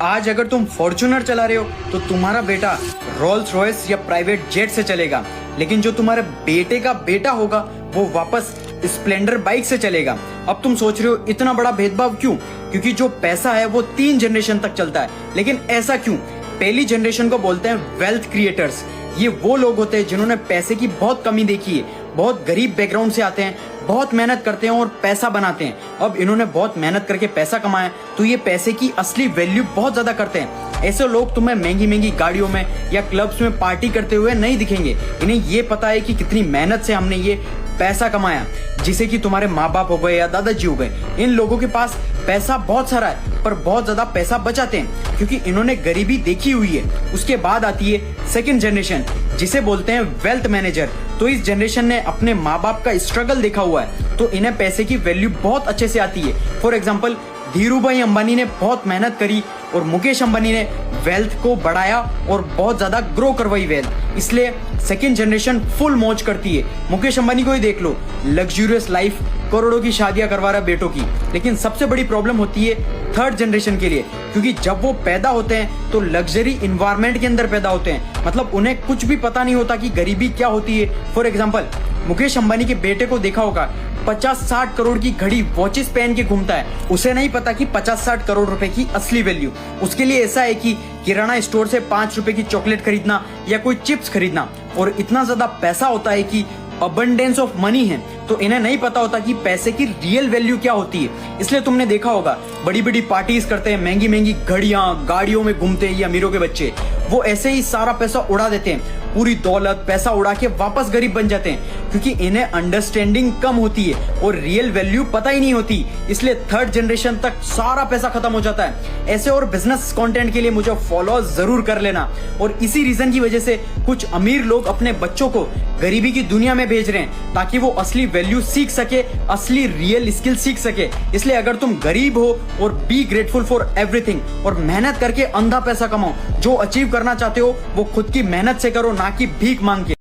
आज अगर तुम फॉर्च्यूनर चला रहे हो तो तुम्हारा बेटा रोल्स रॉयस या प्राइवेट जेट से चलेगा, लेकिन जो तुम्हारे बेटे का बेटा होगा वो वापस स्प्लेंडर बाइक से चलेगा। अब तुम सोच रहे हो इतना बड़ा भेदभाव क्यों? क्योंकि जो पैसा है वो 3 जनरेशन तक चलता है। लेकिन ऐसा क्यों? पहली जनरेशन को बोलते हैं वेल्थ क्रिएटर्स। ये वो लोग होते हैं जिन्होंने पैसे की बहुत कमी देखी है, बहुत गरीब बैकग्राउंड से आते हैं, बहुत मेहनत करते हैं और पैसा बनाते हैं। अब इन्होंने बहुत मेहनत करके पैसा कमाया तो ये पैसे की असली वैल्यू बहुत ज्यादा करते हैं। ऐसे लोग तुम्हें महंगी महंगी गाड़ियों में या क्लब्स में पार्टी करते हुए नहीं दिखेंगे। इन्हें ये पता है कि कितनी मेहनत से हमने ये पैसा कमाया, जिसे कि तुम्हारे माँ बाप हो गए या दादाजी हो गए। इन लोगों के पास पैसा बहुत सारा है पर बहुत ज्यादा पैसा बचाते हैं क्योंकि इन्होंने गरीबी देखी हुई है। उसके बाद आती है सेकंड जनरेशन, जिसे बोलते हैं वेल्थ मैनेजर। तो इस जनरेशन ने अपने माँ बाप का स्ट्रगल देखा हुआ है तो इन्हें पैसे की वैल्यू बहुत अच्छे से आती है। फॉर एग्जाम्पल, धीरूभाई अंबानी ने बहुत मेहनत करी और मुकेश अंबानी ने वेल्थ को बढ़ाया और बहुत ज्यादा ग्रो करवाई वेल्थ। इसलिए सेकंड जनरेशन फुल मौज करती है। मुकेश अंबानी को ही देख लो, लग्जूरियस लाइफ, करोड़ों की शादियां करवा रहा है बेटों की। लेकिन सबसे बड़ी प्रॉब्लम होती है थर्ड जनरेशन के लिए, क्योंकि जब वो पैदा होते हैं तो लग्जरी इन्वायरमेंट के अंदर पैदा होते हैं। मतलब उन्हें कुछ भी पता नहीं होता कि गरीबी क्या होती है। फॉर एग्जाम्पल, मुकेश अंबानी के बेटे को देखा होगा 50-60 करोड़ की घड़ी वॉचेस पहन के घूमता है। उसे नहीं पता कि 50-60 करोड़ रुपए की असली वैल्यू उसके लिए ऐसा है कि किराना स्टोर से 5 रुपए की चॉकलेट खरीदना या कोई चिप्स खरीदना। और इतना ज्यादा पैसा होता है कि अबंडेंस ऑफ मनी है, तो इन्हें नहीं पता होता कि पैसे की रियल वैल्यू क्या होती है। इसलिए तुमने देखा होगा बड़ी बड़ी पार्टीज करते हैं, महंगी महंगी घड़ियां गाड़ियों में घूमते हैं ये अमीरों के बच्चे। वो ऐसे ही सारा पैसा उड़ा देते हैं, पूरी दौलत पैसा उड़ा के वापस गरीब बन जाते हैं, क्योंकि इन्हें अंडरस्टैंडिंग कम होती है और रियल वैल्यू पता ही नहीं होती। इसलिए थर्ड जनरेशन तक सारा पैसा खत्म हो जाता है। ऐसे और बिजनेस कंटेंट के लिए मुझे फॉलो जरूर कर लेना। और इसी रीजन की वजह से कुछ अमीर लोग अपने बच्चों को गरीबी की दुनिया में भेज रहे हैं ताकि वो असली वैल्यू सीख सके, असली रियल स्किल सीख सके। इसलिए अगर तुम गरीब हो और बी ग्रेटफुल फॉर एवरीथिंग और मेहनत करके अंधा पैसा कमाओ। जो अचीव करना चाहते हो वो खुद की मेहनत से करो, ना कि भीख मांग के।